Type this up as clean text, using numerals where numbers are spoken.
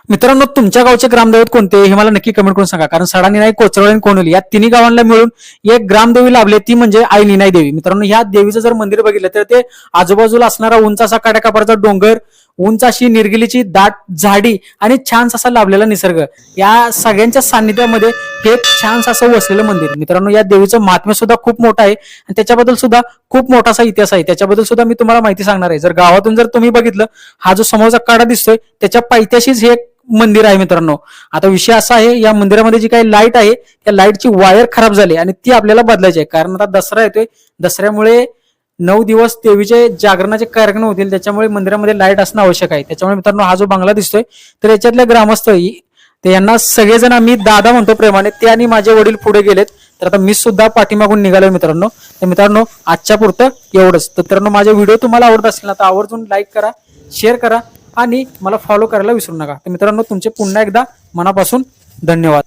मित्रांनो, तुमच्या गावचे ग्रामदैवत कोणते हे मला नक्की कमेंट करून सांगा. कारण सडा निनाई, कोचरवाडी आणि कोणोली या तिन्ही गावांना मिळून एक ग्रामदेवी लाभली, ती म्हणजे आई निनाई देवी. मित्रांनो, ह्या देवीचं जर मंदिर बघितलं तर ते आजूबाजूला असणारा उंच असा काड्याकापराचा डोंगर, उंच अशी निरगिलीची दाट झाडी आणि छान असा लाभलेला निसर्ग, या सगळ्यांच्या सान्निध्यामध्ये हे एक छान असं वसलेलं मंदिर. मित्रांनो, या देवीचं महात्म्य सुद्धा खूप मोठं आहे आणि त्याच्याबद्दल सुद्धा खूप मोठा असा इतिहास आहे. त्याच्याबद्दल सुद्धा मी तुम्हाला माहिती सांगणार आहे. जर गावातून जर तुम्ही बघितलं, हा जो समोरचा कडा दिसतोय त्याच्या पायथ्याशीच हे मंदिर आहे. मित्रांनो, आता विषय असा आहे, या मंदिरामध्ये जी काही लाईट आहे त्या लाईटची वायर खराब झाली आणि ती आपल्याला बदलायची आहे. कारण आता दसरा येतोय, दसऱ्यामुळे 9 दिवस देवीचे जागरणाचे कार्यक्रम होतील, त्याच्यामुळे मंदिरामध्ये लाईट असणं आवश्यक आहे. त्याच्यामुळे मित्रांनो, हा जो बंगला दिसतोय तर याच्यातल्या ग्रामस्थ ते यांना सगळेजण आम्ही दादा म्हणतो प्रेमाने, ते आणि माझे वडील पुढे गेलेत. तर आता मी सुद्धा पाठीमागून निघालोय मित्रांनो. तर मित्रांनो, आजच्या पुरतं एवढंच. तर मित्रांनो, माझे व्हिडिओ तुम्हाला आवडत असतील ना तर आवर्जून लाईक करा, शेअर करा आणि मला फॉलो करायला विसरू नका. तर मित्रांनो, तुमचे पुन्हा एकदा मनापासून धन्यवाद.